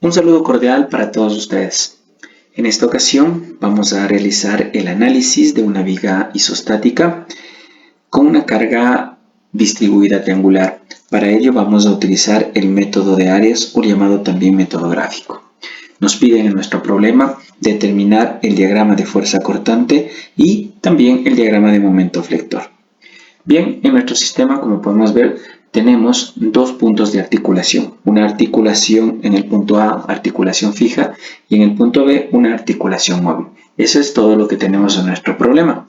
Un saludo cordial para todos ustedes. En esta ocasión vamos a realizar el análisis de una viga isostática con una carga distribuida triangular. Para ello vamos a utilizar el método de áreas o llamado también método gráfico. Nos piden en nuestro problema determinar el diagrama de fuerza cortante y también el diagrama de momento flector. Bien, en nuestro sistema, como podemos ver, tenemos dos puntos de articulación. Una articulación en el punto A, articulación fija, y en el punto B, una articulación móvil. Eso es todo lo que tenemos en nuestro problema.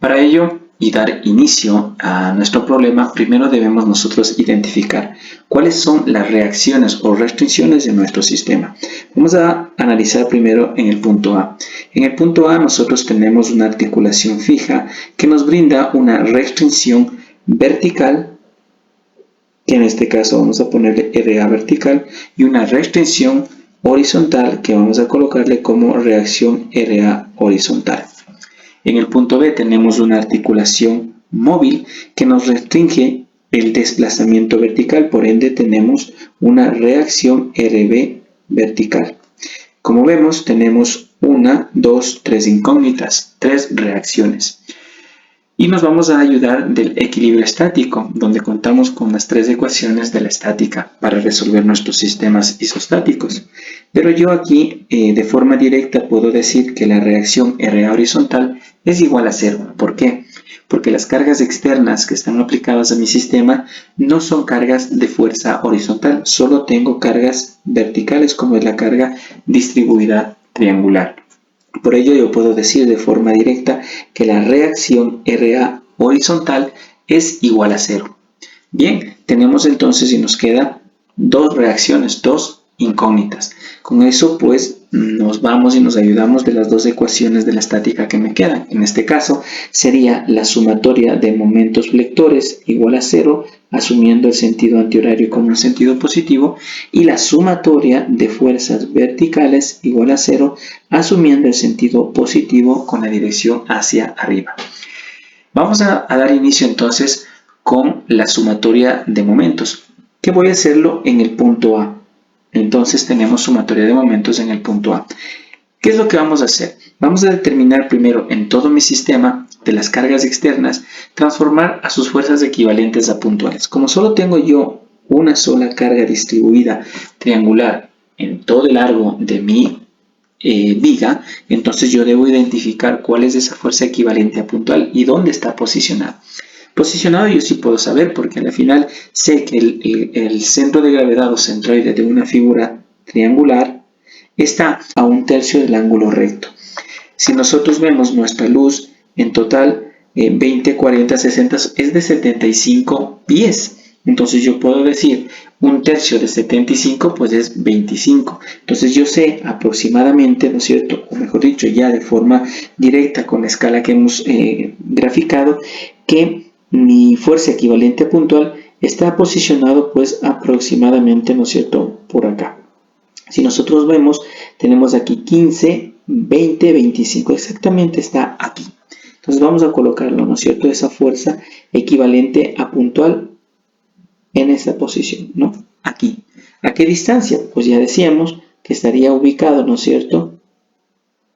Para ello, y dar inicio a nuestro problema, primero debemos nosotros identificar cuáles son las reacciones o restricciones de nuestro sistema. Vamos a analizar primero en el punto A. En el punto A nosotros tenemos una articulación fija que nos brinda una restricción vertical, que en este caso vamos a ponerle RA vertical, y una restricción horizontal que vamos a colocarle como reacción RA horizontal. En el punto B tenemos una articulación móvil que nos restringe el desplazamiento vertical, por ende tenemos una reacción RB vertical. Como vemos, tenemos 1, 2, 3 incógnitas, 3 reacciones. Y nos vamos a ayudar del equilibrio estático, donde contamos con las 3 ecuaciones de la estática para resolver nuestros sistemas isostáticos. Pero yo aquí, de forma directa, puedo decir que la reacción RA horizontal es igual a 0. ¿Por qué? Porque las cargas externas que están aplicadas a mi sistema no son cargas de fuerza horizontal, solo tengo cargas verticales, como es la carga distribuida triangular. Por ello yo puedo decir de forma directa que la reacción RA horizontal es igual a 0. Bien, tenemos entonces y nos queda dos reacciones, dos incógnitas. Con eso pues nos vamos y nos ayudamos de las dos ecuaciones de la estática que me quedan. En este caso sería la sumatoria de momentos flectores igual a 0, asumiendo el sentido antihorario como un sentido positivo, y la sumatoria de fuerzas verticales igual a 0, asumiendo el sentido positivo con la dirección hacia arriba. Vamos a dar inicio entonces con la sumatoria de momentos, que voy a hacerlo en el punto A. Entonces tenemos sumatoria de momentos en el punto A. ¿Qué es lo que vamos a hacer? Vamos a determinar primero en todo mi sistema de las cargas externas, transformar a sus fuerzas equivalentes a puntuales. Como solo tengo yo una sola carga distribuida triangular en todo el largo de mi viga, entonces yo debo identificar cuál es esa fuerza equivalente a puntual y dónde está posicionada. Posicionado yo sí puedo saber, porque al final sé que el centro de gravedad o centroide de una figura triangular está a 1/3 del ángulo recto. Si nosotros vemos nuestra luz en total 20, 40, 60 es de 75 pies. Entonces yo puedo decir 1/3 de 75 pues es 25. Entonces yo sé aproximadamente, ¿no es cierto? O mejor dicho, ya de forma directa con la escala que hemos graficado, que mi fuerza equivalente a puntual está posicionado pues aproximadamente, ¿no es cierto?, por acá. Si nosotros vemos, tenemos aquí 15, 20, 25, exactamente está aquí. Entonces vamos a colocarlo, ¿no es cierto?, esa fuerza equivalente a puntual en esta posición, ¿no? Aquí. ¿A qué distancia? Pues ya decíamos que estaría ubicado, ¿no es cierto?,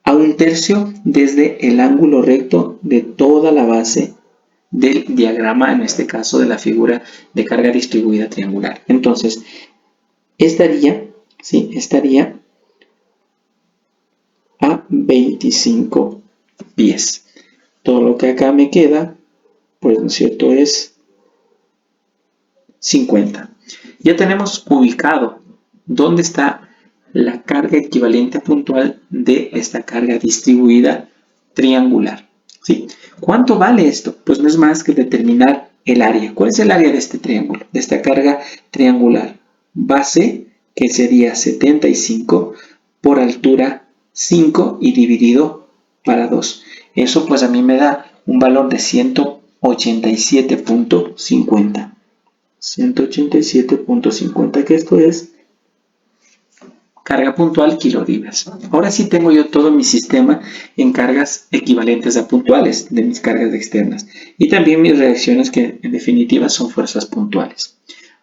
a 1/3 desde el ángulo recto de toda la base del diagrama, en este caso de la figura de carga distribuida triangular. Entonces, estaría a 25 pies. Todo lo que acá me queda, pues, ¿no es cierto?, es 50. Ya tenemos ubicado dónde está la carga equivalente a puntual de esta carga distribuida triangular. ¿Sí? ¿Cuánto vale esto? Pues no es más que determinar el área. ¿Cuál es el área de este triángulo, de esta carga triangular? Base, que sería 75, por altura 5 y dividido para 2. Eso pues a mí me da un valor de 187.50. 187.50, que esto es carga puntual kilolibras. Ahora sí tengo yo todo mi sistema en cargas equivalentes a puntuales de mis cargas externas y también mis reacciones, que en definitiva son fuerzas puntuales.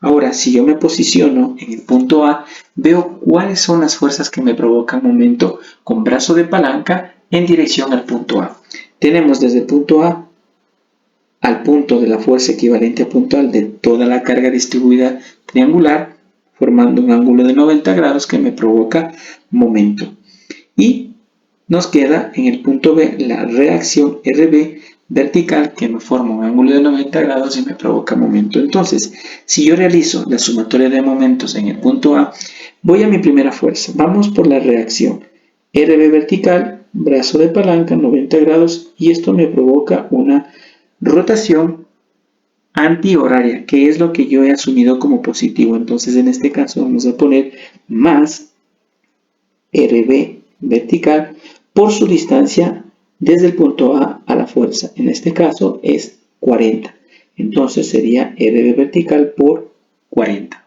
Ahora, si yo me posiciono en el punto A, veo cuáles son las fuerzas que me provocan momento con brazo de palanca en dirección al punto A. Tenemos desde el punto A al punto de la fuerza equivalente a puntual de toda la carga distribuida triangular, formando un ángulo de 90 grados que me provoca momento. Y nos queda en el punto B la reacción RB vertical que me forma un ángulo de 90 grados y me provoca momento. Entonces, si yo realizo la sumatoria de momentos en el punto A, voy a mi primera fuerza. Vamos por la reacción RB vertical, brazo de palanca, 90 grados, y esto me provoca una rotación antihoraria, que es lo que yo he asumido como positivo. Entonces, en este caso vamos a poner más RB vertical por su distancia desde el punto A a la fuerza. En este caso es 40. Entonces sería RB vertical por 40.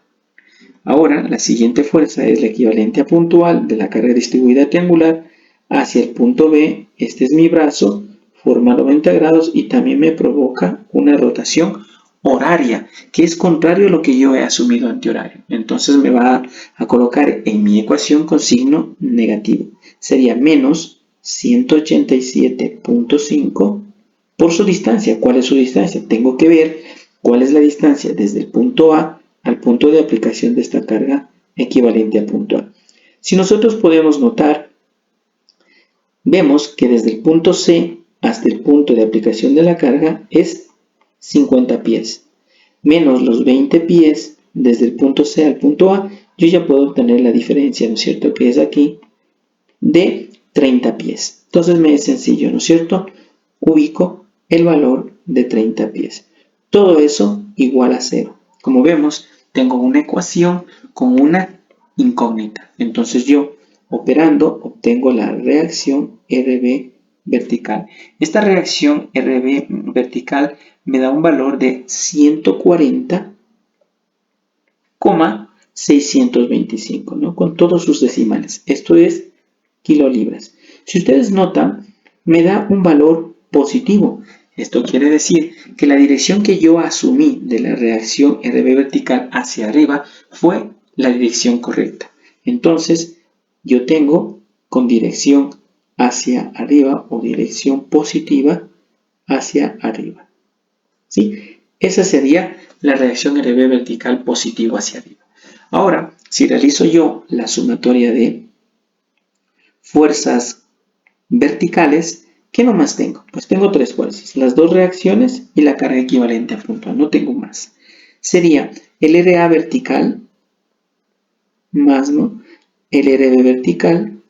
Ahora, la siguiente fuerza es la equivalente a puntual de la carga distribuida triangular hacia el punto B. Este es mi brazo, forma 90 grados y también me provoca una rotación horaria, que es contrario a lo que yo he asumido antihorario. Entonces me va a colocar en mi ecuación con signo negativo. Sería menos 187.5 por su distancia. ¿Cuál es su distancia? Tengo que ver cuál es la distancia desde el punto A al punto de aplicación de esta carga equivalente a punto A. Si nosotros podemos notar, vemos que desde el punto C hasta el punto de aplicación de la carga es 50 pies, menos los 20 pies desde el punto C al punto A, yo ya puedo obtener la diferencia, ¿no es cierto?, que es aquí de 30 pies. Entonces me es sencillo, ¿no es cierto?, ubico el valor de 30 pies. Todo eso igual a 0. Como vemos, tengo una ecuación con una incógnita. Entonces yo, operando, obtengo la reacción RB vertical. Esta reacción RB vertical me da un valor de 140,625, ¿no?, con todos sus decimales. Esto es kilolibras. Si ustedes notan, me da un valor positivo. Esto quiere decir que la dirección que yo asumí de la reacción RB vertical hacia arriba fue la dirección correcta. Entonces, yo tengo con dirección hacia arriba o dirección positiva hacia arriba. ¿Sí? Esa sería la reacción RB vertical positivo hacia arriba. Ahora, si realizo yo la sumatoria de fuerzas verticales, ¿qué nomás tengo? Pues tengo tres fuerzas, las dos reacciones y la carga equivalente a punto A, no tengo más. Sería el RA vertical más, ¿no?, el RB vertical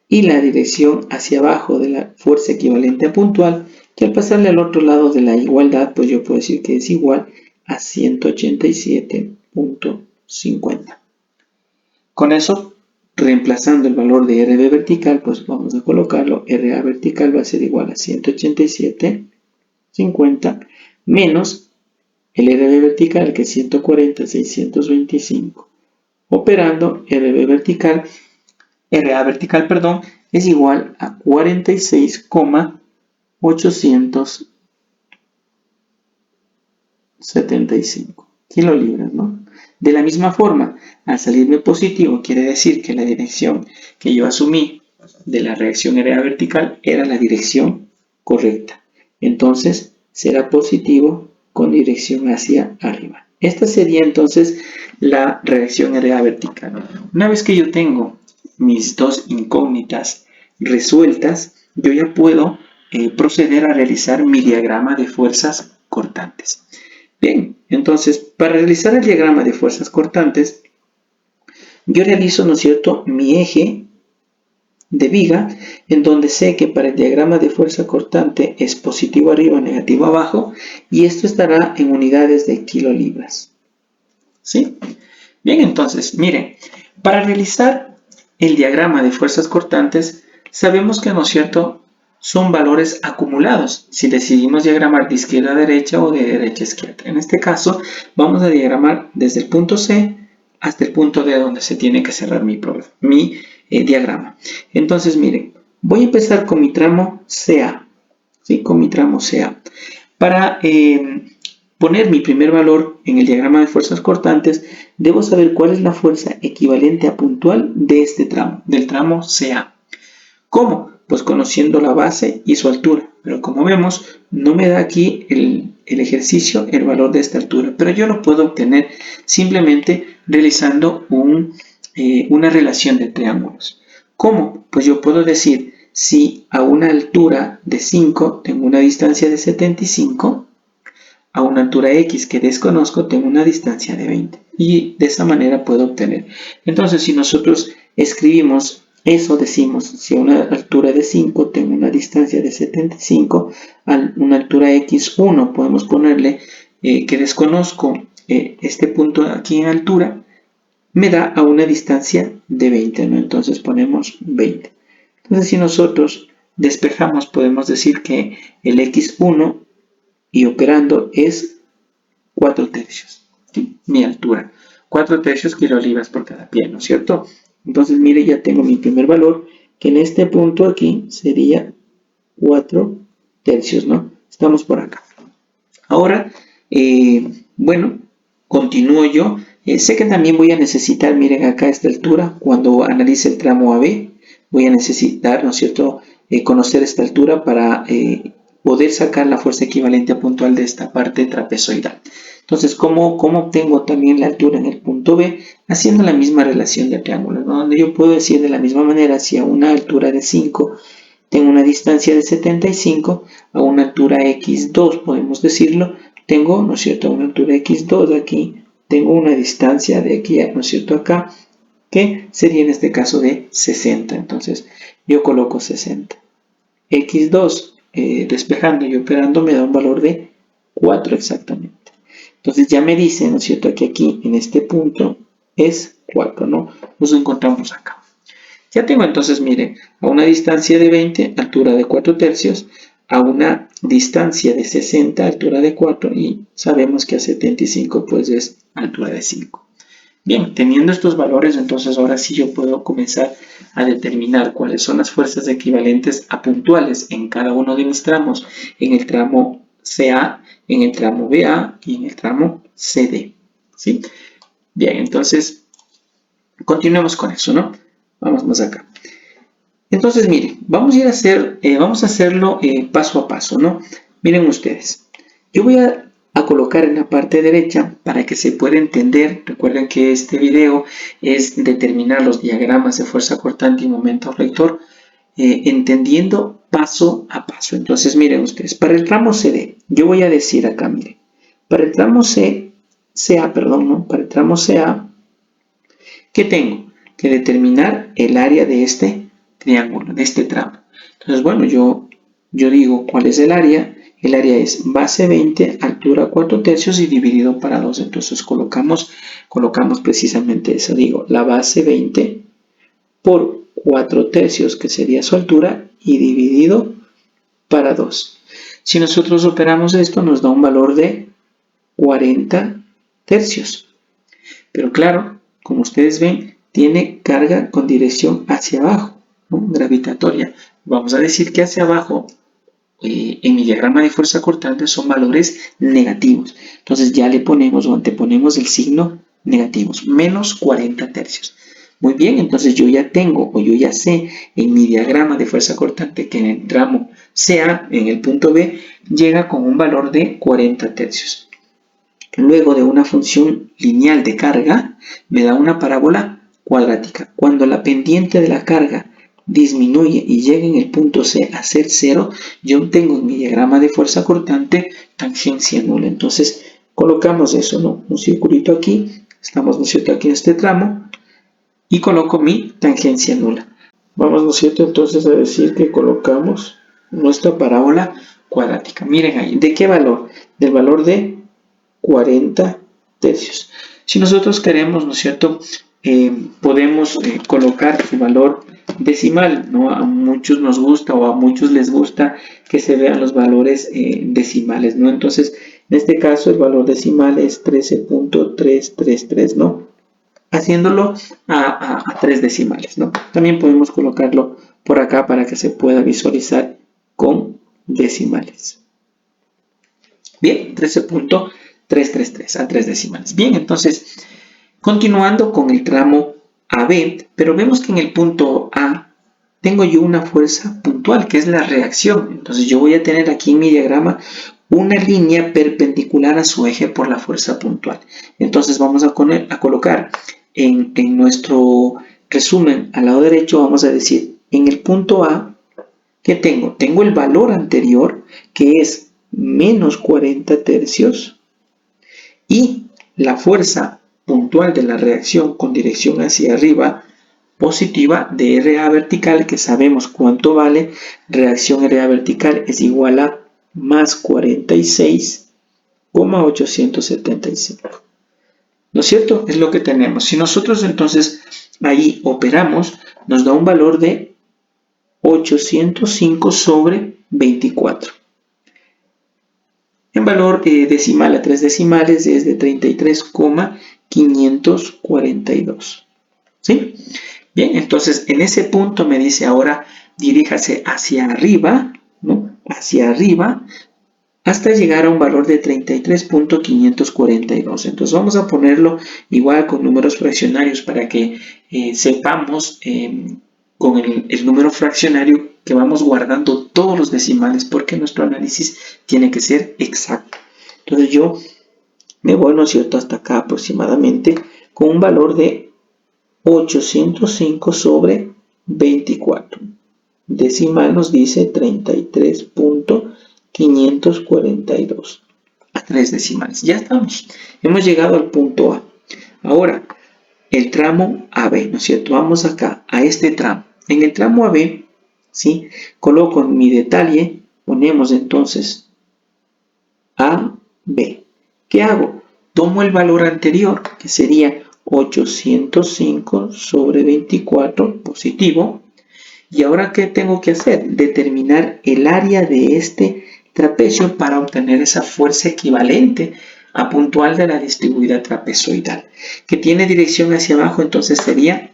y la dirección hacia abajo de la fuerza equivalente a puntual, que al pasarle al otro lado de la igualdad, pues yo puedo decir que es igual a 187.50. Con eso, reemplazando el valor de RB vertical, pues vamos a colocarlo, RA vertical va a ser igual a 187.50 menos el RB vertical, que es 140,625. Operando, RA vertical, es igual a 46,875 kilolibras, ¿no? De la misma forma, al salirme positivo, quiere decir que la dirección que yo asumí de la reacción RA vertical era la dirección correcta. Entonces, será positivo con dirección hacia arriba. Esta sería entonces la reacción RA vertical. Una vez que yo tengo mis dos incógnitas resueltas, yo ya puedo proceder a realizar mi diagrama de fuerzas cortantes. Bien, entonces, para realizar el diagrama de fuerzas cortantes, yo realizo, ¿no es cierto?, mi eje de viga, en donde sé que para el diagrama de fuerza cortante es positivo arriba, negativo abajo, y esto estará en unidades de kilolibras. ¿Sí? Bien, entonces, miren, para realizar el diagrama de fuerzas cortantes, sabemos que, ¿no es cierto?, son valores acumulados, si decidimos diagramar de izquierda a derecha o de derecha a izquierda. En este caso, vamos a diagramar desde el punto C hasta el punto D, donde se tiene que cerrar mi diagrama. Entonces, miren, voy a empezar con mi tramo CA, ¿sí?, con mi tramo CA. Para poner mi primer valor en el diagrama de fuerzas cortantes, debo saber cuál es la fuerza equivalente a puntual de este tramo, del tramo CA. ¿Cómo? Pues conociendo la base y su altura. Pero como vemos, no me da aquí el ejercicio el valor de esta altura. Pero yo lo puedo obtener simplemente realizando una relación de triángulos. ¿Cómo? Pues yo puedo decir, si a una altura de 5 tengo una distancia de 75, a una altura X que desconozco tengo una distancia de 20. Y de esa manera puedo obtener. Entonces, si nosotros escribimos eso, decimos, si a una altura de 5 tengo una distancia de 75, a una altura X1 podemos ponerle que desconozco este punto aquí en altura, me da a una distancia de 20, ¿no? Entonces ponemos 20. Entonces, si nosotros despejamos, podemos decir que el X1 y operando es 4 tercios, ¿sí? Mi altura. 4 tercios kilolibras por cada pie, ¿no es cierto? Entonces, mire, ya tengo mi primer valor, que en este punto aquí sería 4 tercios, ¿no? Estamos por acá. Ahora, bueno, continúo yo. Sé que también voy a necesitar, miren acá a esta altura, cuando analice el tramo AB, voy a necesitar, ¿no es cierto?, conocer esta altura para poder sacar la fuerza equivalente a puntual de esta parte trapezoidal. Entonces, ¿cómo obtengo también la altura en el punto B? Haciendo la misma relación de triángulos, ¿no? Donde yo puedo decir de la misma manera, si a una altura de 5 tengo una distancia de 75, a una altura X2, podemos decirlo, tengo, ¿no es cierto?, a una altura X2 aquí, tengo una distancia de aquí, ¿no es cierto?, acá, que sería en este caso de 60. Entonces, yo coloco 60. X2, despejando y operando, me da un valor de 4 exactamente. Entonces, ya me dice, ¿no es cierto?, que aquí, en este punto, es 4, ¿no? Nos encontramos acá. Ya tengo entonces, miren, a una distancia de 20, altura de 4 tercios, a una distancia de 60, altura de 4, y sabemos que a 75 pues es altura de 5. Bien, teniendo estos valores, entonces ahora sí yo puedo comenzar a determinar cuáles son las fuerzas equivalentes a puntuales en cada uno de mis tramos, en el tramo CA, en el tramo BA y en el tramo CD, ¿sí? Bien, entonces continuemos con eso, ¿no? Vamos más acá. Entonces, miren, vamos a hacerlo paso a paso, ¿no? Miren ustedes, yo voy a colocar en la parte derecha para que se pueda entender. Recuerden que este video es determinar los diagramas de fuerza cortante y momento rector, entendiendo paso a paso. Entonces, miren ustedes, para el tramo CD, yo voy a decir acá, miren, para el tramo para el tramo CA, ¿qué tengo? Que determinar el área de este triángulo, de este tramo. Entonces, bueno, yo digo cuál es el área. El área es base 20, altura 4 tercios y dividido para 2. Entonces colocamos precisamente eso. Digo, la base 20 por 4 tercios, que sería su altura, y dividido para 2. Si nosotros operamos esto, nos da un valor de 40 tercios. Pero claro, como ustedes ven, tiene carga con dirección hacia abajo, ¿no? Gravitatoria. Vamos a decir que hacia abajo, en mi diagrama de fuerza cortante, son valores negativos. Entonces ya le ponemos o anteponemos el signo negativos, menos 40 tercios. Muy bien, entonces yo ya tengo o yo ya sé en mi diagrama de fuerza cortante que en el tramo CA, en el punto B, llega con un valor de 40 tercios. Luego de una función lineal de carga, me da una parábola cuadrática. Cuando la pendiente de la carga disminuye y llega en el punto C a ser 0, yo obtengo en mi diagrama de fuerza cortante tangencia nula. Entonces, colocamos eso, ¿no? Un circulito aquí, estamos, ¿no es cierto?, aquí en este tramo, y coloco mi tangencia nula. Vamos, ¿no es cierto?, entonces a decir que colocamos nuestra parábola cuadrática. Miren ahí, ¿de qué valor? Del valor de 40 tercios. Si nosotros queremos, ¿no es cierto?, podemos colocar su valor decimal, ¿no? A muchos nos gusta o a muchos les gusta que se vean los valores decimales, ¿no? Entonces, en este caso, el valor decimal es 13.333, ¿no? Haciéndolo a 3 decimales, ¿no? También podemos colocarlo por acá para que se pueda visualizar con decimales. Bien, 13.333. 333 a 3 decimales. Bien, entonces, continuando con el tramo AB, pero vemos que en el punto A tengo yo una fuerza puntual, que es la reacción. Entonces yo voy a tener aquí en mi diagrama una línea perpendicular a su eje por la fuerza puntual. Entonces vamos a colocar en nuestro resumen al lado derecho, vamos a decir, en el punto A, ¿qué tengo? Tengo el valor anterior, que es menos 40 tercios, y la fuerza puntual de la reacción con dirección hacia arriba, positiva, de RA vertical, que sabemos cuánto vale. Reacción RA vertical es igual a más 46,875. ¿No es cierto? Es lo que tenemos. Si nosotros entonces ahí operamos, nos da un valor de 805 sobre 24. En valor decimal a 3 decimales es de 33,542. ¿Sí? Bien, entonces en ese punto me dice ahora diríjase hacia arriba, ¿no? Hacia arriba, hasta llegar a un valor de 33,542. Entonces vamos a ponerlo igual con números fraccionarios para que sepamos con el número fraccionario que vamos guardando todos los decimales, porque nuestro análisis tiene que ser exacto. Entonces yo me voy, ¿no es cierto?, hasta acá aproximadamente con un valor de 805 sobre 24. Decimal nos dice 33,542 a 3 decimales. Ya estamos. Hemos llegado al punto A. Ahora, el tramo AB, ¿no es cierto? Vamos acá, a este tramo. En el tramo AB, ¿sí? Coloco en mi detalle, ponemos entonces AB. ¿Qué hago? Tomo el valor anterior, que sería 805 sobre 24 positivo. Y ahora, ¿qué tengo que hacer? Determinar el área de este trapecio para obtener esa fuerza equivalente a puntual de la distribuida trapezoidal, que tiene dirección hacia abajo, entonces sería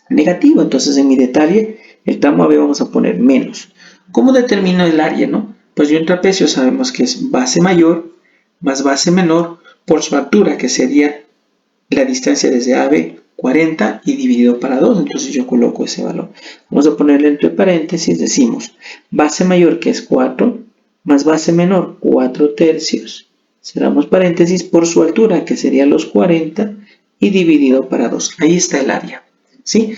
negativo. Entonces en mi detalle, el tramo AB vamos a poner menos. ¿Cómo determino el área, no? Pues de un trapecio sabemos que es base mayor más base menor por su altura, que sería la distancia desde AB 40 y dividido para 2, entonces yo coloco ese valor. Vamos a ponerle entre paréntesis, decimos base mayor, que es 4, más base menor 4 tercios, cerramos paréntesis, por su altura, que sería los 40 y dividido para 2. Ahí está el área, ¿sí?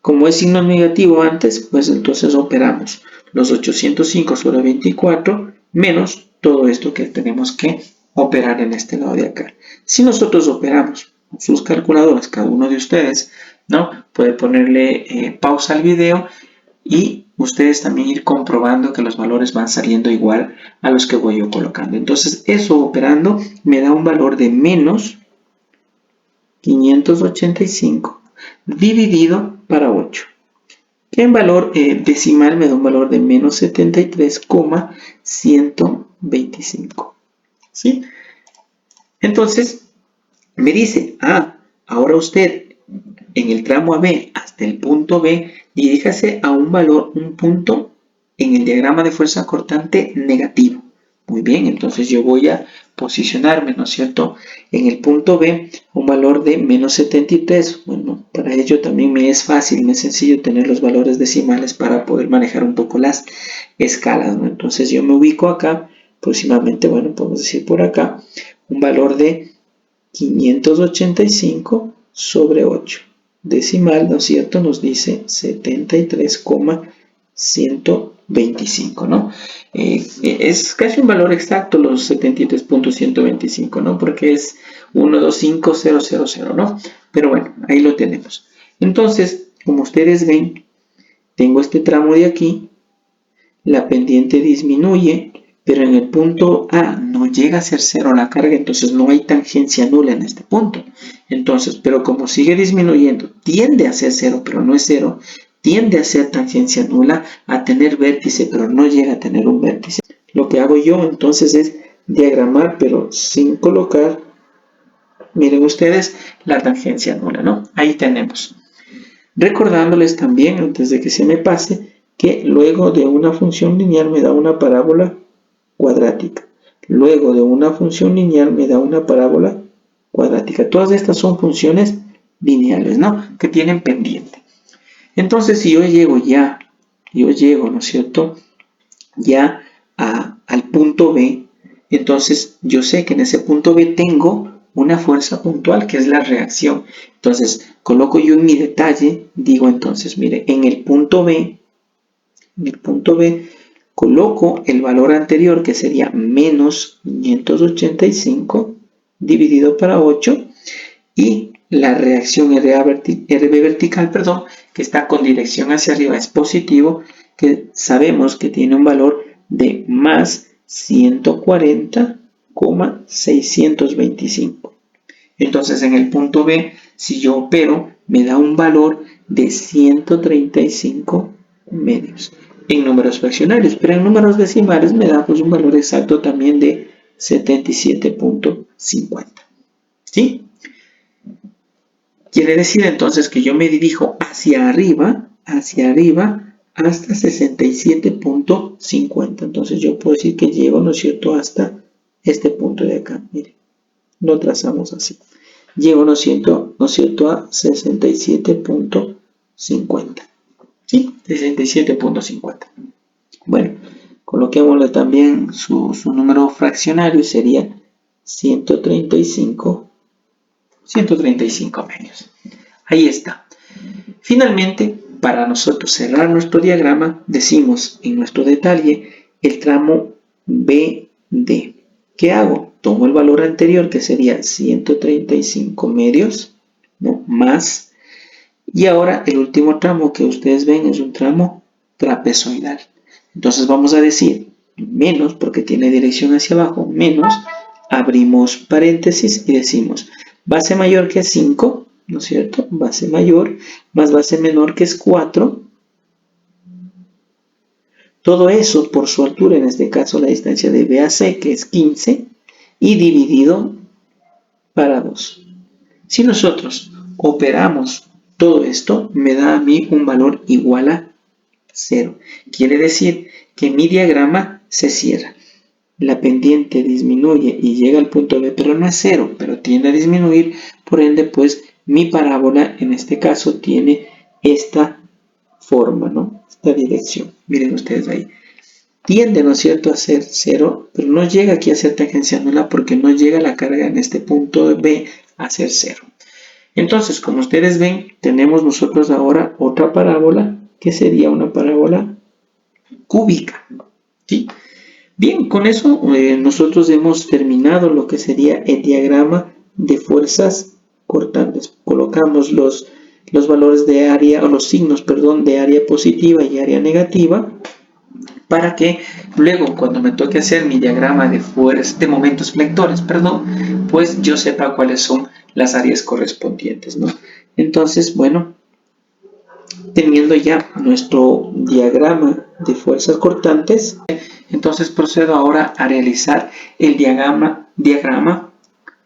Como es signo negativo antes, pues entonces operamos los 805 sobre 24 menos todo esto que tenemos que operar en este lado de acá. Si nosotros operamos con sus calculadoras, cada uno de ustedes, ¿no? Puede ponerle pausa al video y ustedes también ir comprobando que los valores van saliendo igual a los que voy yo colocando. Entonces eso operando me da un valor de menos 585 dividido para 8. Que en valor decimal me da un valor de menos 73,125. ¿Sí? Entonces, me dice, ahora usted en el tramo AB hasta el punto B, diríjase a un punto en el diagrama de fuerza cortante negativo. Muy bien, entonces yo voy a posicionarme, ¿no es cierto?, en el punto B, un valor de menos 73. Bueno, para ello también me es fácil, me es sencillo tener los valores decimales para poder manejar un poco las escalas, ¿no? Entonces yo me ubico acá, aproximadamente, bueno, podemos decir por acá, un valor de 585 sobre 8. Decimal, ¿no es cierto?, nos dice 73,125, ¿no? Es casi un valor exacto los 73,125, ¿no? Porque es 125,000, ¿no? Pero bueno, ahí lo tenemos. Entonces, como ustedes ven, tengo este tramo de aquí, la pendiente disminuye, pero en el punto A no llega a ser 0 la carga, entonces no hay tangencia nula en este punto. Entonces, pero como sigue disminuyendo, tiende a ser 0, pero no es 0, tiende a ser tangencia nula, a tener vértice, pero no llega a tener un vértice. Lo que hago yo entonces es diagramar, pero sin colocar, miren ustedes, la tangencia nula, ¿no? Ahí tenemos. Recordándoles también, antes de que se me pase, que luego de una función lineal me da una parábola cuadrática. luego de una función lineal me da una parábola cuadrática. Todas estas son funciones lineales, ¿no? Que tienen pendiente. Entonces, si yo llego, ¿no es cierto?, ya al punto B, entonces yo sé que en ese punto B tengo una fuerza puntual que es la reacción. Entonces, coloco yo en mi detalle, digo entonces, mire, en el punto B, coloco el valor anterior que sería menos 585 dividido para 8 y la reacción RB vertical, que está con dirección hacia arriba es positivo, que sabemos que tiene un valor de más 140,625. Entonces en el punto B, si yo opero, me da un valor de 135 medios en números fraccionarios, pero en números decimales me da pues un valor exacto también de 77.50. ¿Sí? Quiere decir entonces que yo me dirijo hacia arriba hasta 67.50. Entonces yo puedo decir que llego, ¿no es cierto?, hasta este punto de acá. Miren, lo trazamos así. Llego, ¿no es cierto?, a 67.50. ¿Sí? 67.50. Bueno, coloquémosle también su número fraccionario, sería 135 medios. Ahí está. Finalmente, para nosotros cerrar nuestro diagrama, decimos en nuestro detalle el tramo BD. ¿Qué hago? Tomo el valor anterior, que sería 135 medios, ¿no?, más. Y ahora el último tramo que ustedes ven es un tramo trapezoidal. Entonces vamos a decir menos, porque tiene dirección hacia abajo, menos, abrimos paréntesis y decimos base mayor que es 5, ¿no es cierto? Base mayor más base menor que es 4. Todo eso por su altura, en este caso la distancia de B a C, que es 15, y dividido para 2. Si nosotros operamos todo esto, me da a mí un valor igual a 0. Quiere decir que mi diagrama se cierra. La pendiente disminuye y llega al punto B, pero no es 0, pero tiende a disminuir. Por ende, pues, mi parábola, en este caso, tiene esta forma, ¿no? Esta dirección. Miren ustedes ahí. Tiende, ¿no es cierto?, a ser 0, pero no llega aquí a ser tangencia nula porque no llega la carga en este punto B a ser 0. Entonces, como ustedes ven, tenemos nosotros ahora otra parábola que sería una parábola cúbica, ¿sí? Bien, con eso nosotros hemos terminado lo que sería el diagrama de fuerzas cortantes. Colocamos los valores de área, o los signos, perdón, de área positiva y área negativa, para que luego cuando me toque hacer mi diagrama de momentos flectores, pues yo sepa cuáles son las áreas correspondientes, ¿no? Entonces, bueno, teniendo ya nuestro diagrama de fuerzas cortantes, entonces procedo ahora a realizar el diagrama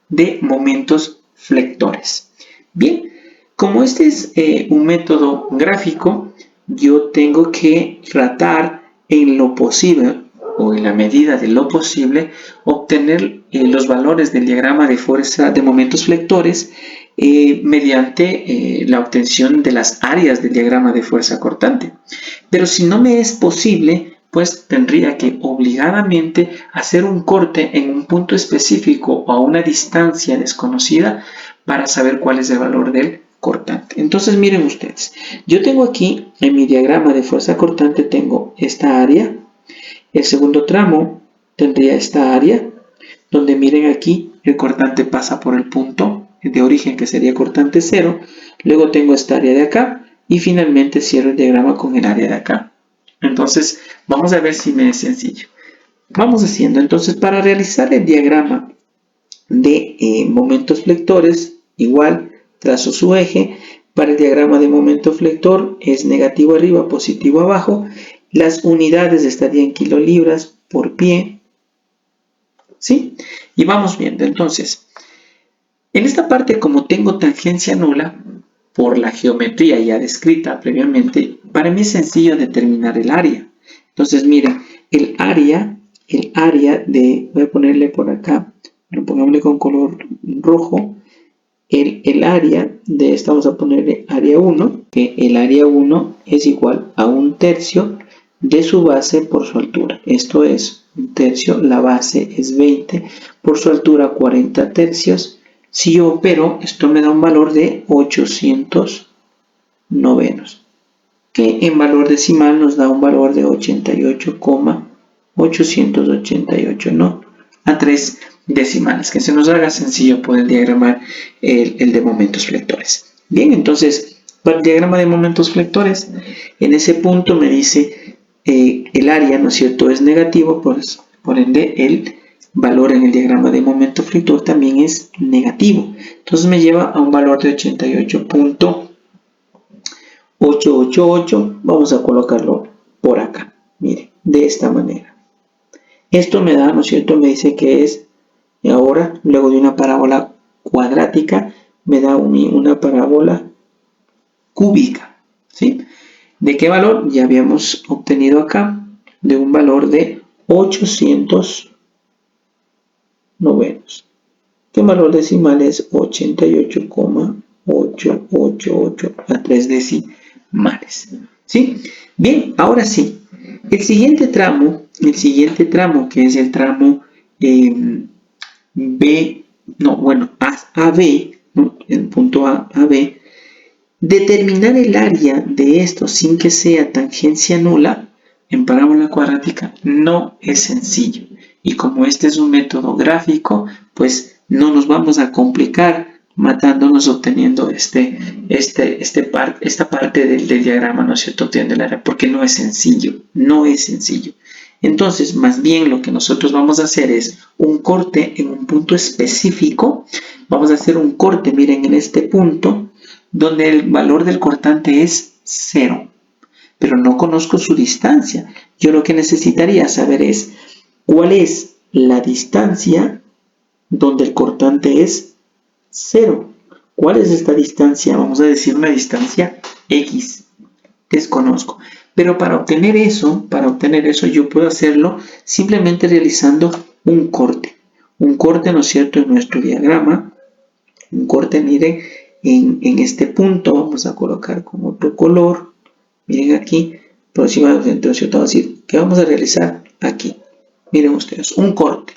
de momentos flectores. Bien, como este es un método gráfico, yo tengo que tratar en lo posible, o en la medida de lo posible, obtener los valores del diagrama de fuerza de momentos flectores mediante la obtención de las áreas del diagrama de fuerza cortante. Pero si no me es posible, pues tendría que obligadamente hacer un corte en un punto específico o a una distancia desconocida para saber cuál es el valor del cortante. Entonces miren ustedes, yo tengo aquí en mi diagrama de fuerza cortante, tengo esta área, el segundo tramo tendría esta área, donde miren aquí el cortante pasa por el punto de origen que sería cortante 0, luego tengo esta área de acá y finalmente cierro el diagrama con el área de acá. Entonces vamos a ver si me es sencillo. Vamos haciendo, entonces para realizar el diagrama de momentos flectores, igual trazo su eje. Para el diagrama de momento flector es negativo arriba, positivo abajo. Las unidades estarían kilolibras por pie, ¿sí? Y vamos viendo, entonces, en esta parte, como tengo tangencia nula, por la geometría ya descrita previamente, para mí es sencillo determinar el área. Entonces, miren, el área el área de, voy a ponerle por acá, bueno, pongámosle con color rojo, el área de esta, vamos a ponerle área 1, que el área 1 es igual a 1/3 de su base por su altura. Esto es 1/3, la base es 20, por su altura 40 tercios. Si yo opero, esto me da un valor de 800 novenos, que en valor decimal nos da un valor de 88,888, ¿no? A 3 decimales, que se nos haga sencillo poder diagramar el de momentos flectores. Bien, entonces, para el diagrama de momentos flectores, en ese punto me dice el área, ¿no es cierto?, es negativo, pues por ende el valor en el diagrama de momento flector también es negativo. Entonces me lleva a un valor de 88,888. Vamos a colocarlo por acá, mire, de esta manera. Esto me da, ¿no es cierto?, me dice que es, y ahora, luego de una parábola cuadrática, me da una parábola cúbica, ¿sí? ¿De qué valor? Ya habíamos obtenido acá, de un valor de 800 novenos. ¿Qué valor decimal es? 88,888 a 3 decimales, ¿sí? Bien, ahora sí, el siguiente tramo que es el tramo AB, ¿no? El punto A, AB, determinar el área de esto sin que sea tangencia nula en parábola cuadrática no es sencillo. Y como este es un método gráfico, pues no nos vamos a complicar matándonos obteniendo esta parte del diagrama, ¿no es cierto?, obteniendo el área, porque no es sencillo, no es sencillo. Entonces, más bien lo que nosotros vamos a hacer es un corte en un punto específico. Vamos a hacer un corte, miren, en este punto, donde el valor del cortante es 0, pero no conozco su distancia. Yo lo que necesitaría saber es cuál es la distancia donde el cortante es 0. ¿Cuál es esta distancia? Vamos a decir una distancia X. Desconozco. Pero para obtener eso, yo puedo hacerlo simplemente realizando un corte. Un corte, ¿no es cierto?, en nuestro diagrama. Un corte, miren, en este punto vamos a colocar con otro color. Miren aquí, aproximadamente, ¿no es cierto?, decir, ¿qué vamos a realizar aquí? Miren ustedes, un corte.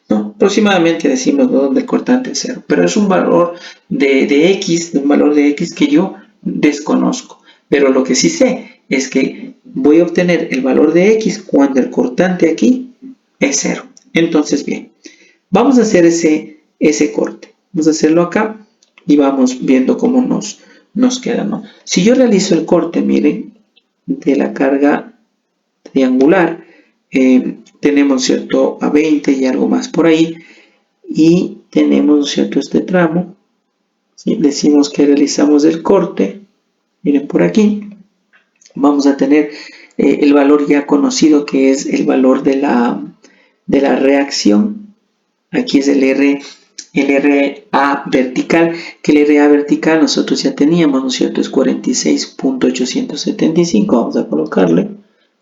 ¿No? Aproximadamente decimos, ¿no?, donde el cortante es 0, pero es un valor de X, un valor de X que yo desconozco. Pero lo que sí sé es que voy a obtener el valor de X cuando el cortante aquí es 0. Entonces, bien, vamos a hacer ese corte. Vamos a hacerlo acá y vamos viendo cómo nos queda, ¿no? Si yo realizo el corte, miren, de la carga triangular, tenemos, ¿cierto?, a 20 y algo más por ahí, y tenemos, ¿cierto?, este tramo, ¿sí? Decimos que realizamos el corte, miren por aquí, vamos a tener el valor ya conocido, que es el valor de la reacción. Aquí es el RA vertical, que el RA vertical nosotros ya teníamos, ¿no es cierto?, es 46.875, vamos a colocarle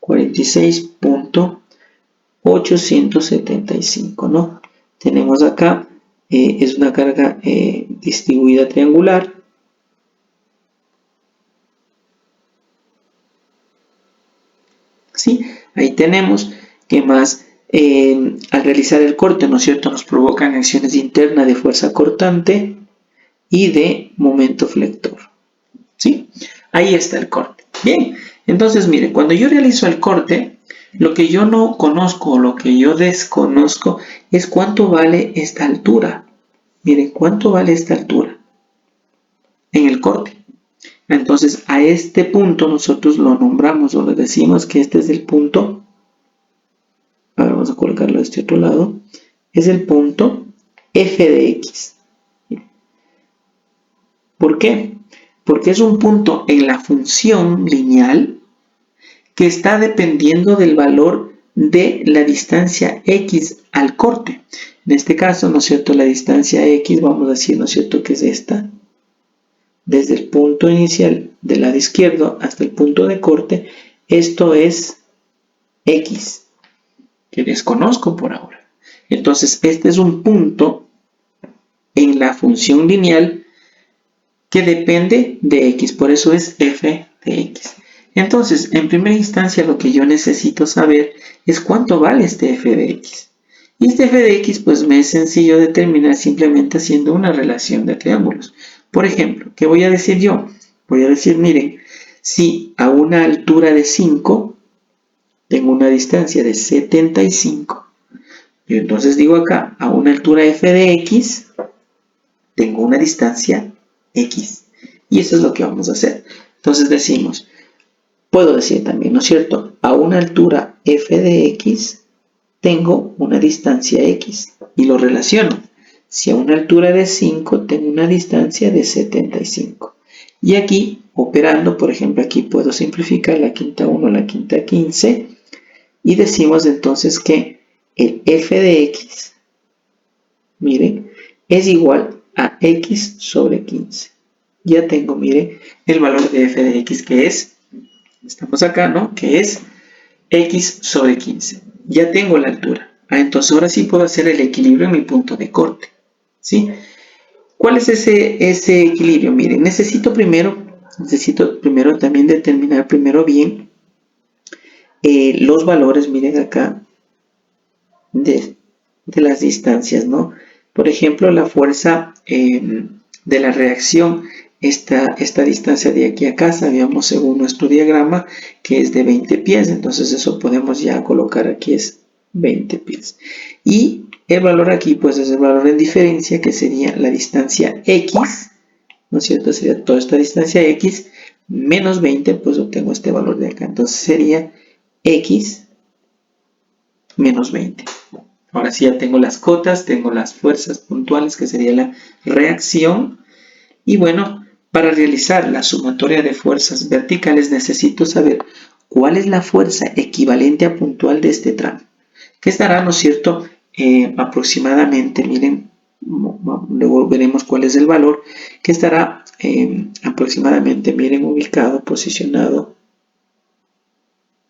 46.875, ¿no? Tenemos acá, es una carga distribuida triangular. ¿Sí? Ahí tenemos que más, al realizar el corte, ¿no es cierto?, nos provocan acciones internas de fuerza cortante y de momento flector. ¿Sí? Ahí está el corte. Bien, entonces mire, cuando yo realizo el corte, lo que yo no conozco, lo que yo desconozco, es cuánto vale esta altura. Miren, ¿cuánto vale esta altura en el corte? Entonces, a este punto nosotros lo nombramos o le decimos que este es el punto. Ahora vamos a colocarlo de este otro lado. Es el punto f de x. ¿Por qué? Porque es un punto en la función lineal que está dependiendo del valor de la distancia x al corte. En este caso, ¿no es cierto?, la distancia x, vamos a decir, ¿no es cierto?, que es esta. Desde el punto inicial del lado izquierdo hasta el punto de corte, esto es x. que desconozco por ahora. Entonces, este es un punto en la función lineal que depende de x, por eso es f de x. Entonces, en primera instancia, lo que yo necesito saber es cuánto vale este f de x. Y este f de x, pues me es sencillo determinar simplemente haciendo una relación de triángulos. Por ejemplo, ¿qué voy a decir yo? Voy a decir, miren, si a una altura de 5 tengo una distancia de 75, y entonces digo acá, a una altura f de x, tengo una distancia x. Y eso es lo que vamos a hacer. Entonces decimos, puedo decir también, ¿no es cierto? A una altura f de x, tengo una distancia x. Y lo relaciono. Si a una altura de 5, tengo una distancia de 75. Y aquí, operando, por ejemplo, aquí puedo simplificar la quinta 1 a la quinta 15. Y decimos entonces que el f de x, miren, es igual a x sobre 15. Ya tengo, miren, el valor de f de x que es, estamos acá, ¿no? Que es x sobre 15. Ya tengo la altura. Entonces ahora sí puedo hacer el equilibrio en mi punto de corte, ¿sí? ¿Cuál es ese equilibrio? Miren, necesito primero también determinar bien los valores, miren acá, de las distancias, ¿no? Por ejemplo, la fuerza de la reacción, esta distancia de aquí a acá, sabíamos según nuestro diagrama que es de 20 pies, entonces eso podemos ya colocar aquí es 20 pies. Y el valor aquí, pues es el valor en diferencia, que sería la distancia x, ¿no es cierto? Sería toda esta distancia x menos 20, pues obtengo este valor de acá. Entonces sería x menos 20. Ahora sí ya tengo las cotas, tengo las fuerzas puntuales, que sería la reacción. Y bueno, para realizar la sumatoria de fuerzas verticales necesito saber cuál es la fuerza equivalente a puntual de este tramo. Que estará, ¿no es cierto?, aproximadamente, miren, luego veremos cuál es el valor, que estará aproximadamente, miren, ubicado, posicionado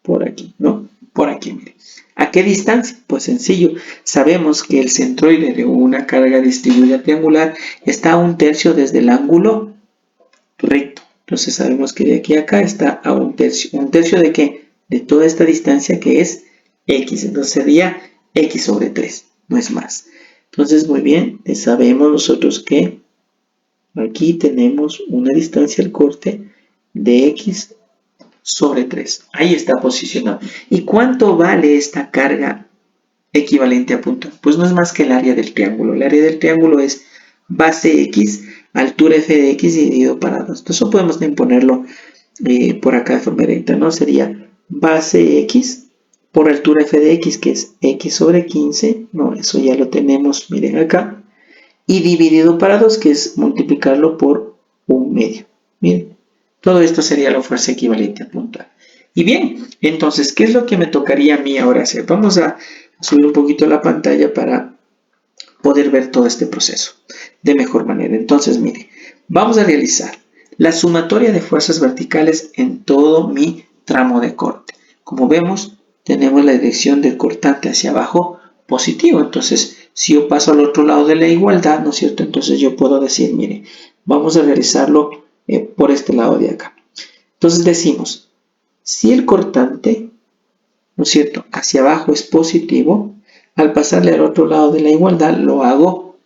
por aquí, ¿no? Por aquí, miren. ¿A qué distancia? Pues sencillo, sabemos que el centroide de una carga distribuida triangular está a 1/3 desde el ángulo recto. Entonces sabemos que de aquí a acá está a 1/3. ¿1/3 de qué? De toda esta distancia que es x. Entonces sería x sobre 3, no es más. Entonces, muy bien, sabemos nosotros que aquí tenemos una distancia al corte de x sobre 3. Ahí está posicionado. ¿Y cuánto vale esta carga equivalente a punto? Pues no es más que el área del triángulo. El área del triángulo es base x, altura f de x dividido para 2. Entonces eso podemos también ponerlo por acá de forma directa, ¿no? Sería base x por altura f de x, que es x sobre 15. No, eso ya lo tenemos, miren acá. Y dividido para 2, que es multiplicarlo por 1/2. Miren. Todo esto sería la fuerza equivalente a puntual. Y bien, entonces, ¿qué es lo que me tocaría a mí ahora hacer? Vamos a subir un poquito la pantalla para poder ver todo este proceso de mejor manera. Entonces, mire, vamos a realizar la sumatoria de fuerzas verticales en todo mi tramo de corte. Como vemos, tenemos la dirección del cortante hacia abajo positivo. Entonces, si yo paso al otro lado de la igualdad, ¿no es cierto? Entonces yo puedo decir, mire, vamos a realizarlo por este lado de acá. Entonces decimos, si el cortante, ¿no es cierto?, hacia abajo es positivo, al pasarle al otro lado de la igualdad lo hago,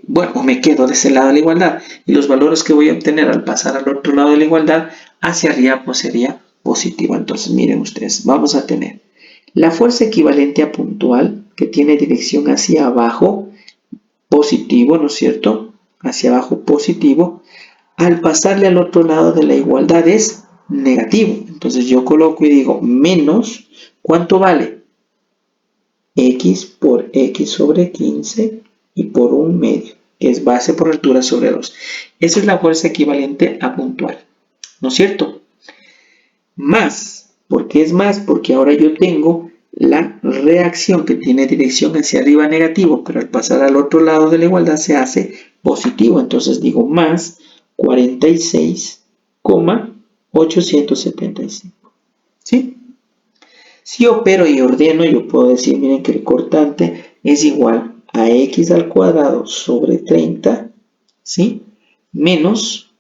bueno, me quedo de ese lado de la igualdad, y los valores que voy a obtener al pasar al otro lado de la igualdad hacia arriba pues sería positivo. Entonces miren ustedes, vamos a tener la fuerza equivalente a puntual, que tiene dirección hacia abajo positivo, ¿no es cierto?, hacia abajo positivo. Al pasarle al otro lado de la igualdad es negativo. Entonces yo coloco y digo menos, ¿cuánto vale? X por x sobre 15 y por 1/2, que es base por altura sobre 2. Esa es la fuerza equivalente a puntual, ¿no es cierto? Más, ¿por qué es más? Porque ahora yo tengo la reacción que tiene dirección hacia arriba negativo, pero al pasar al otro lado de la igualdad se hace positivo. Entonces digo más 46,875. ¿Sí? Si opero y ordeno, yo puedo decir, miren que el cortante es igual a x al cuadrado sobre 30, ¿sí? Menos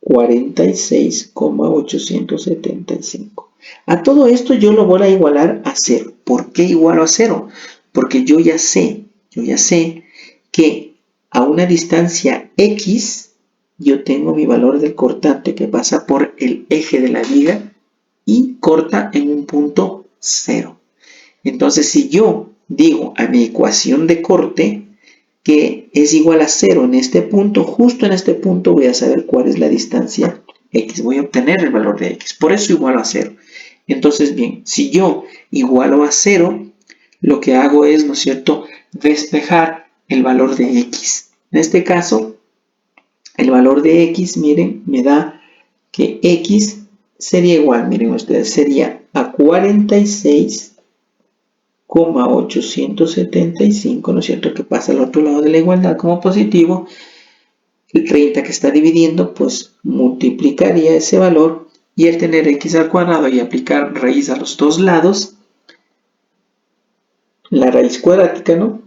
46,875. A todo esto yo lo voy a igualar a 0. ¿Por qué igualo a 0? Porque yo ya sé que a una distancia x yo tengo mi valor del cortante que pasa por el eje de la viga y corta en un punto 0. Entonces, si yo digo a mi ecuación de corte que es igual a 0 en este punto, justo en este punto voy a saber cuál es la distancia x. Voy a obtener el valor de x. Por eso igualo a 0. Entonces, bien, si yo igualo a 0, lo que hago es, ¿no es cierto?, despejar el valor de x. En este caso, el valor de x, miren, me da que x sería igual, miren ustedes, sería a 46,875, ¿no es cierto?, que pasa al otro lado de la igualdad como positivo. El 30 que está dividiendo, pues multiplicaría ese valor y al tener x al cuadrado y aplicar raíz a los dos lados, la raíz cuadrática, ¿no?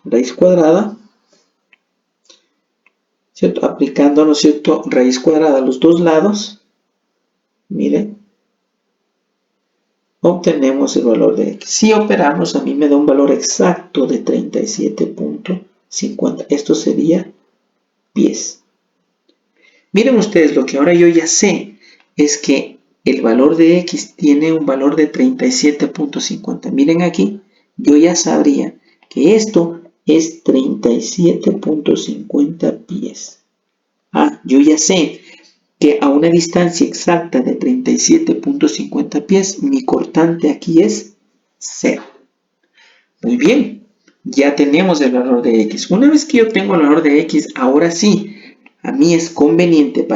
Raíz cuadrada, ¿cierto? Aplicando, ¿no es cierto?, raíz cuadrada a los dos lados, miren, obtenemos el valor de x. Si operamos, a mí me da un valor exacto de 37,50. Esto sería pies. Miren ustedes, lo que ahora yo ya sé es que el valor de x tiene un valor de 37,50. Miren aquí, yo ya sabría que esto es 37,50 pies. Yo ya sé que a una distancia exacta de 37,50 pies, mi cortante aquí es 0. Muy bien, ya tenemos el valor de x. Una vez que yo tengo el valor de x, ahora sí, para mí es conveniente,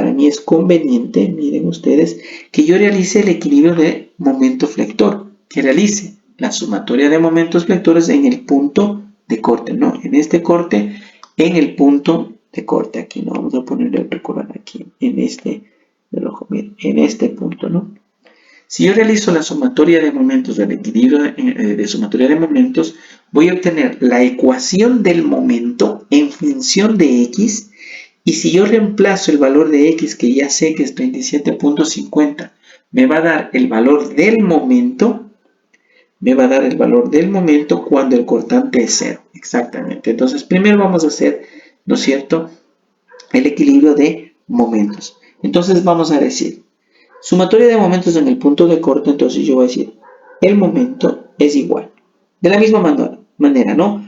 miren ustedes, que yo realice el equilibrio de momento flector, que realice la sumatoria de momentos flectores en el punto de corte, ¿no? En este corte, en el punto de corte, aquí, ¿no? Vamos a ponerle otro color aquí, en este del ojo, miren, en este punto, ¿no? Si yo realizo la sumatoria de momentos del equilibrio de sumatoria de momentos, voy a obtener la ecuación del momento en función de x. Y si yo reemplazo el valor de x, que ya sé que es 37,50, me va a dar el valor del momento, cuando el cortante es 0. Exactamente. Entonces, primero vamos a hacer, ¿no es cierto?, el equilibrio de momentos. Entonces, vamos a decir, sumatoria de momentos en el punto de corte, entonces yo voy a decir, el momento es igual. De la misma manera, ¿no?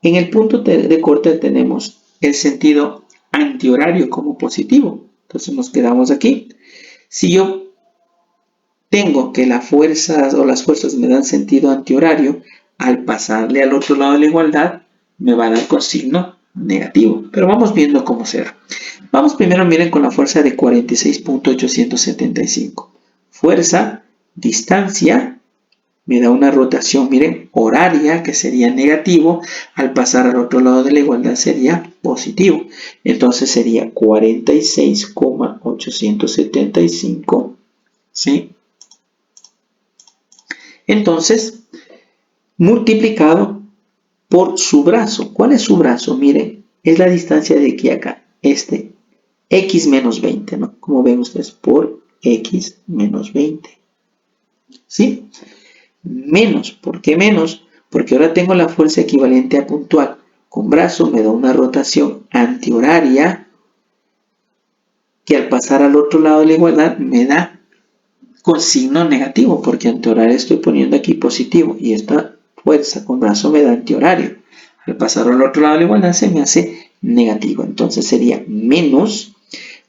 En el punto de corte tenemos el sentido antihorario como positivo. Entonces nos quedamos aquí. Si yo tengo que las fuerzas me dan sentido antihorario, al pasarle al otro lado de la igualdad, me va a dar con signo negativo. Pero vamos viendo cómo será. Vamos primero, miren, con la fuerza de 46,875. Fuerza, distancia, me da una rotación, miren, horaria, que sería negativo, al pasar al otro lado de la igualdad sería positivo. Entonces sería 46,875, ¿sí? Entonces, multiplicado por su brazo. ¿Cuál es su brazo? Miren, es la distancia de aquí a acá, x menos 20, ¿no? Como ven ustedes, por x menos 20, ¿sí? Menos, ¿por qué menos? Porque ahora tengo la fuerza equivalente a puntual. Con brazo me da una rotación antihoraria que al pasar al otro lado de la igualdad me da con signo negativo, porque antihorario estoy poniendo aquí positivo y esta fuerza con brazo me da antihorario. Al pasar al otro lado de la igualdad se me hace negativo. Entonces sería menos,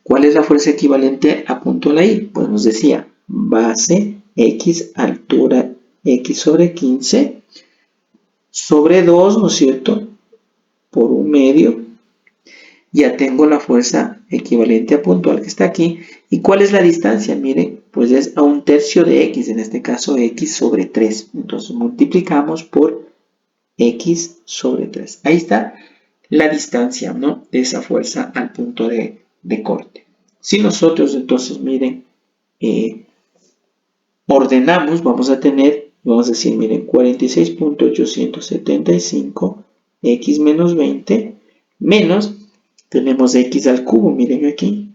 ¿cuál es la fuerza equivalente a puntual ahí? Pues nos decía base x altura x sobre 15 sobre 2, ¿no es cierto?, por un medio. Ya tengo la fuerza equivalente a puntual que está aquí. ¿Y cuál es la distancia? Miren, pues es a un tercio de x, en este caso x sobre 3. Entonces multiplicamos por x sobre 3. Ahí está la distancia, ¿no?, de esa fuerza al punto de corte. Si nosotros entonces, miren, ordenamos, vamos a decir, miren, 46.875 x menos 20 menos, tenemos x al cubo, miren aquí,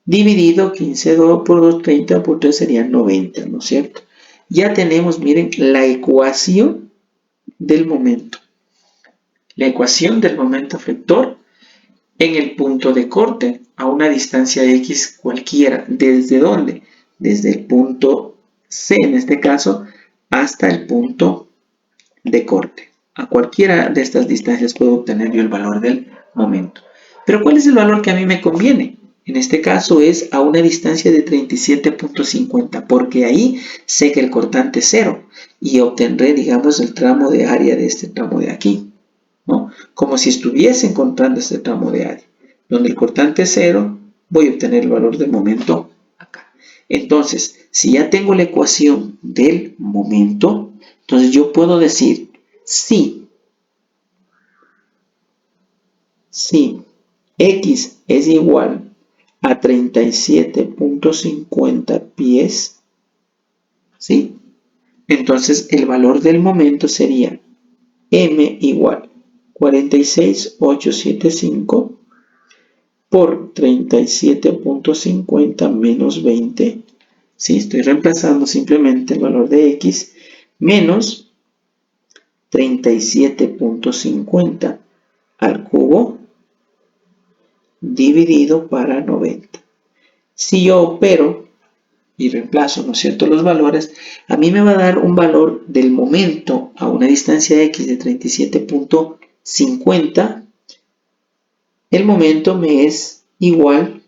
dividido 15 por 2, 30 por 3 sería 90, ¿no es cierto? Ya tenemos, miren, la ecuación del momento. La ecuación del momento efector en el punto de corte a una distancia x cualquiera. ¿Desde dónde? Desde el punto C, en este caso, hasta el punto de corte. A cualquiera de estas distancias puedo obtener yo el valor del momento. Pero ¿cuál es el valor que a mí me conviene? En este caso es a una distancia de 37.50, porque ahí sé que el cortante es 0 y obtendré, digamos, el tramo de área de este tramo de aquí, ¿no? Como si estuviese encontrando este tramo de área. Donde el cortante es 0, voy a obtener el valor del momento acá. Entonces, si ya tengo la ecuación del momento, entonces yo puedo decir si x es igual a 37.50 pies, ¿sí? Entonces el valor del momento sería m igual 46.875 por 37.50 menos 20. ¿Sí? Estoy reemplazando simplemente el valor de x menos 37.50 al cubo dividido para 90. Si yo opero y reemplazo, ¿no es cierto?, los valores, a mí me va a dar un valor del momento a una distancia x de 37.50. El momento me es igual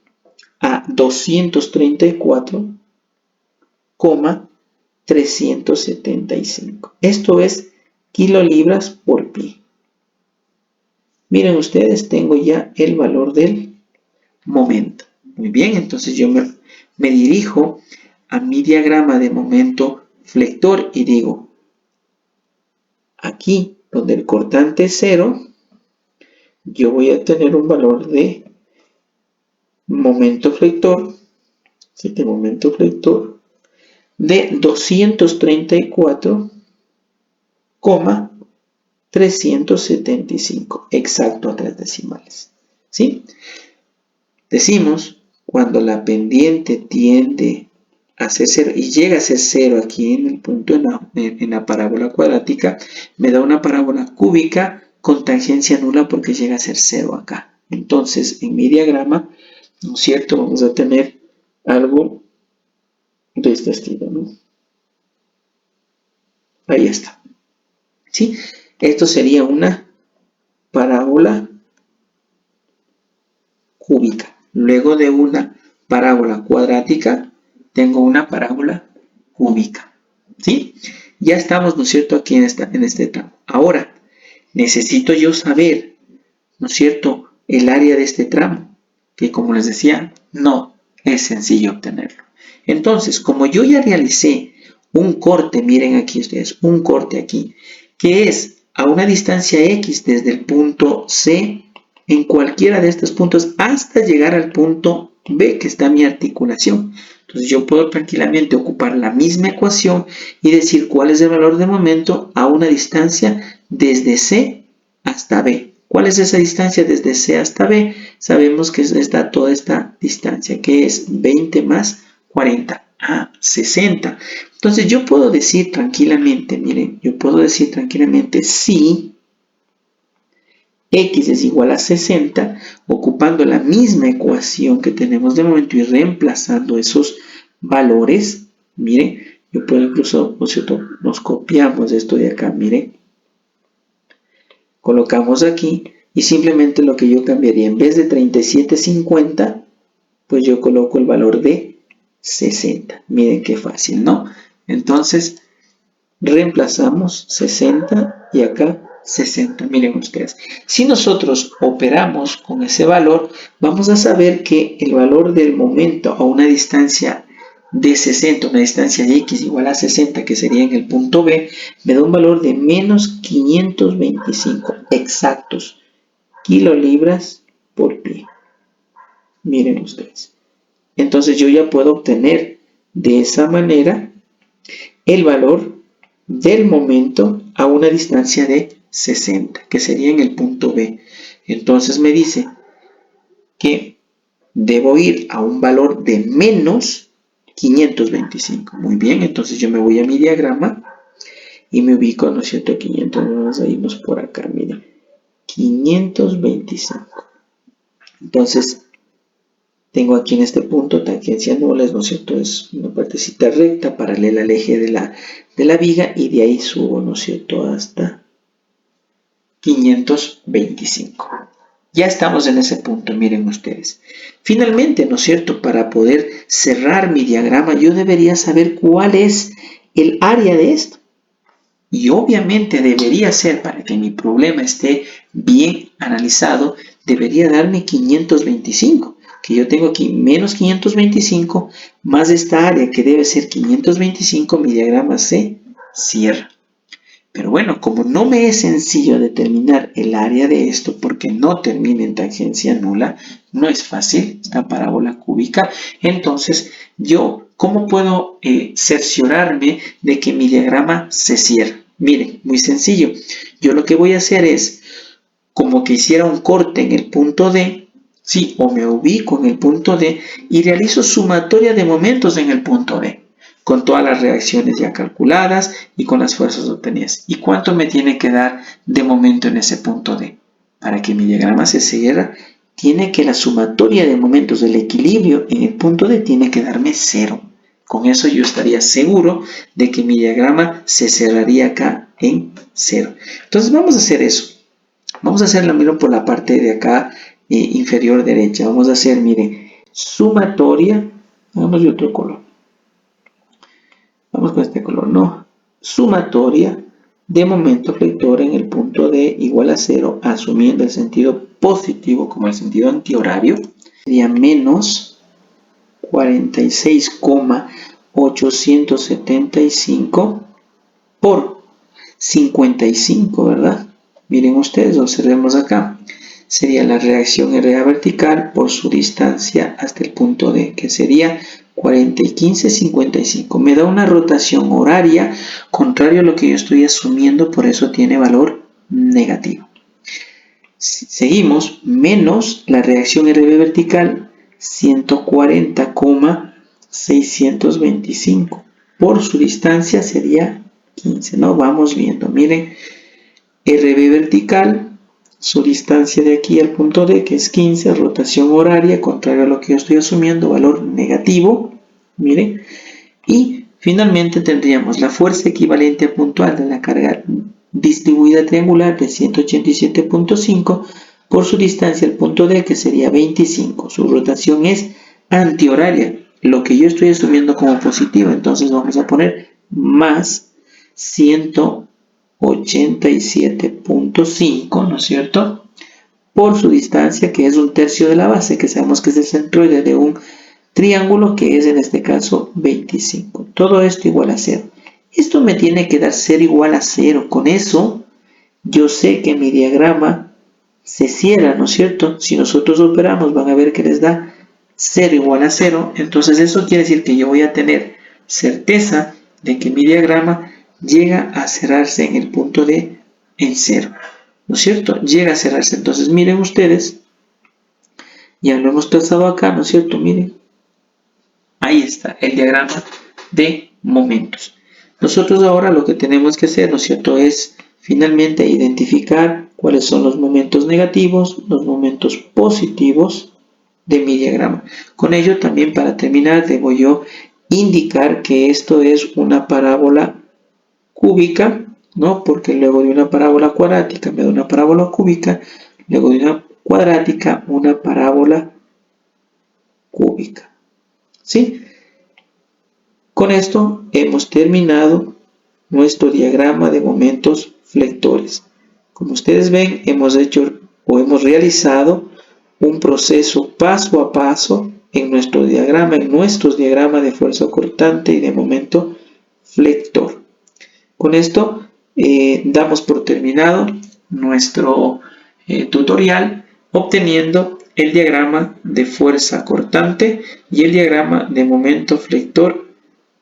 a 234,375. Esto es kilolibras por pie. Miren ustedes, tengo ya el valor del momento. Muy bien, entonces yo me dirijo a mi diagrama de momento flector y digo, aquí donde el cortante es 0, yo voy a tener un valor de momento flector, ¿sí? De momento flector de 234,375, exacto a 3 decimales, ¿sí? Decimos, cuando la pendiente tiende a ser 0 y llega a ser 0 aquí en el punto en la parábola cuadrática, me da una parábola cúbica con tangencia nula porque llega a ser 0 acá. Entonces, en mi diagrama, ¿no es cierto?, vamos a tener algo de este estilo, ¿no? Ahí está. ¿Sí? Esto sería una parábola cúbica. Luego de una parábola cuadrática, tengo una parábola cúbica. ¿Sí? Ya estamos, ¿no es cierto?, aquí en este tramo. Ahora, necesito yo saber, ¿no es cierto?, el área de este tramo, que como les decía, no es sencillo obtenerlo. Entonces, como yo ya realicé un corte, miren aquí ustedes, un corte aquí, que es a una distancia x desde el punto C en cualquiera de estos puntos hasta llegar al punto B, que está mi articulación. Entonces yo puedo tranquilamente ocupar la misma ecuación y decir cuál es el valor de momento a una distancia desde C hasta B. ¿Cuál es esa distancia desde C hasta B? Sabemos que está toda esta distancia, que es 20 más 40, 60. Entonces yo puedo decir tranquilamente, miren, yo puedo decir tranquilamente si x es igual a 60, ocupando la misma ecuación que tenemos de momento y reemplazando esos valores. Miren, yo puedo incluso, ¿no es cierto?, nos copiamos esto de acá, miren, colocamos aquí y simplemente lo que yo cambiaría, en vez de 37.50, pues yo coloco el valor de 60. Miren qué fácil, ¿no? Entonces, reemplazamos 60 y acá 60. Miren ustedes, si nosotros operamos con ese valor, vamos a saber que el valor del momento a una distancia de 60, una distancia de x igual a 60, que sería en el punto B, me da un valor de menos 525 exactos kilolibras por pie. Miren ustedes. Entonces yo ya puedo obtener de esa manera el valor del momento a una distancia de 60, que sería en el punto B. Entonces me dice que debo ir a un valor de menos 525. Muy bien, entonces yo me voy a mi diagrama y me ubico, ¿no es cierto? 500, vamos a irnos por acá, miren. 525. Entonces, tengo aquí en este punto tangencia nula, ¿no es cierto? Es una partecita recta paralela al eje de la viga y de ahí subo, ¿no es cierto? Hasta 525. Ya estamos en ese punto, miren ustedes. Finalmente, ¿no es cierto? Para poder cerrar mi diagrama, yo debería saber cuál es el área de esto. Y obviamente debería ser, para que mi problema esté bien analizado, debería darme 525. Que yo tengo aquí menos 525 más esta área que debe ser 525, mi diagrama se cierra. Pero bueno, como no me es sencillo determinar el área de esto porque no termina en tangencia nula, no es fácil esta parábola cúbica, entonces yo, ¿cómo puedo cerciorarme de que mi diagrama se cierra? Miren, muy sencillo. Yo lo que voy a hacer es, como que hiciera un corte en el punto D, sí, o me ubico en el punto D y realizo sumatoria de momentos en el punto D, con todas las reacciones ya calculadas y con las fuerzas obtenidas. ¿Y cuánto me tiene que dar de momento en ese punto D? Para que mi diagrama se cierre, tiene que la sumatoria de momentos del equilibrio en el punto D tiene que darme 0. Con eso yo estaría seguro de que mi diagrama se cerraría acá en 0. Entonces vamos a hacer eso. Vamos a hacerlo, miren, por la parte de acá inferior derecha. Vamos a hacer, miren, sumatoria. Hagamos de otro color. Vamos con este color, no. Sumatoria de momento flector en el punto D igual a 0, asumiendo el sentido positivo como el sentido antihorario. Sería menos 46,875 por 55, ¿verdad? Miren ustedes, observemos acá. Sería la reacción RA vertical por su distancia hasta el punto D, que sería 40 y 15, 55. Me da una rotación horaria contrario a lo que yo estoy asumiendo, por eso tiene valor negativo. Seguimos, menos la reacción RB vertical, 140,625. Por su distancia sería 15, ¿no? Vamos viendo, miren, RB vertical, su distancia de aquí al punto D, que es 15, rotación horaria, contrario a lo que yo estoy asumiendo, valor negativo, miren, y finalmente tendríamos la fuerza equivalente puntual de la carga distribuida triangular de 187.5 por su distancia al punto D, que sería 25. Su rotación es antihoraria, lo que yo estoy asumiendo como positivo, entonces vamos a poner más 187.5, ¿no es cierto? Por su distancia, que es 1/3 de la base, que sabemos que es el centroide de un triángulo, que es en este caso 25. Todo esto igual a 0. Esto me tiene que dar 0 igual a 0. Con eso, yo sé que mi diagrama se cierra, ¿no es cierto? Si nosotros operamos, van a ver que les da 0 igual a 0. Entonces, eso quiere decir que yo voy a tener certeza de que mi diagrama llega a cerrarse en el punto D en 0. ¿No es cierto? Llega a cerrarse. Entonces, miren ustedes. Ya lo hemos trazado acá, ¿no es cierto? Miren. Ahí está el diagrama de momentos. Nosotros ahora lo que tenemos que hacer, ¿no es cierto?, es finalmente identificar cuáles son los momentos negativos, los momentos positivos de mi diagrama. Con ello también, para terminar, debo yo indicar que esto es una parábola cúbica, ¿no? Porque luego de una parábola cuadrática me da una parábola cúbica, luego de una cuadrática una parábola cúbica. ¿Sí? Con esto hemos terminado nuestro diagrama de momentos flectores. Como ustedes ven, hemos realizado un proceso paso a paso en nuestros diagramas de fuerza cortante y de momento flector. Con esto damos por terminado nuestro tutorial, obteniendo el diagrama de fuerza cortante y el diagrama de momento flector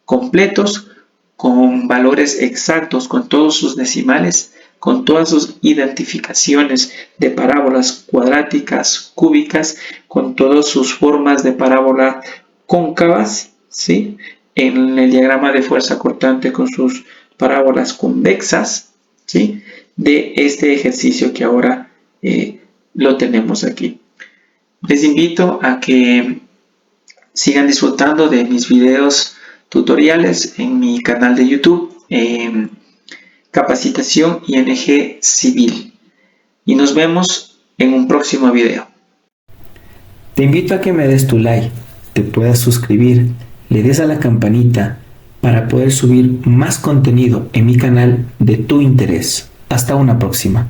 completos con valores exactos, con todos sus decimales, con todas sus identificaciones de parábolas cuadráticas, cúbicas, con todas sus formas de parábola cóncavas, ¿sí? En el diagrama de fuerza cortante con sus parábolas convexas, ¿sí? De este ejercicio que ahora lo tenemos aquí. Les invito a que sigan disfrutando de mis videos tutoriales en mi canal de YouTube, Capacitación ING Civil. Y nos vemos en un próximo video. Te invito a que me des tu like, te puedas suscribir, le des a la campanita para poder subir más contenido en mi canal de tu interés. Hasta una próxima.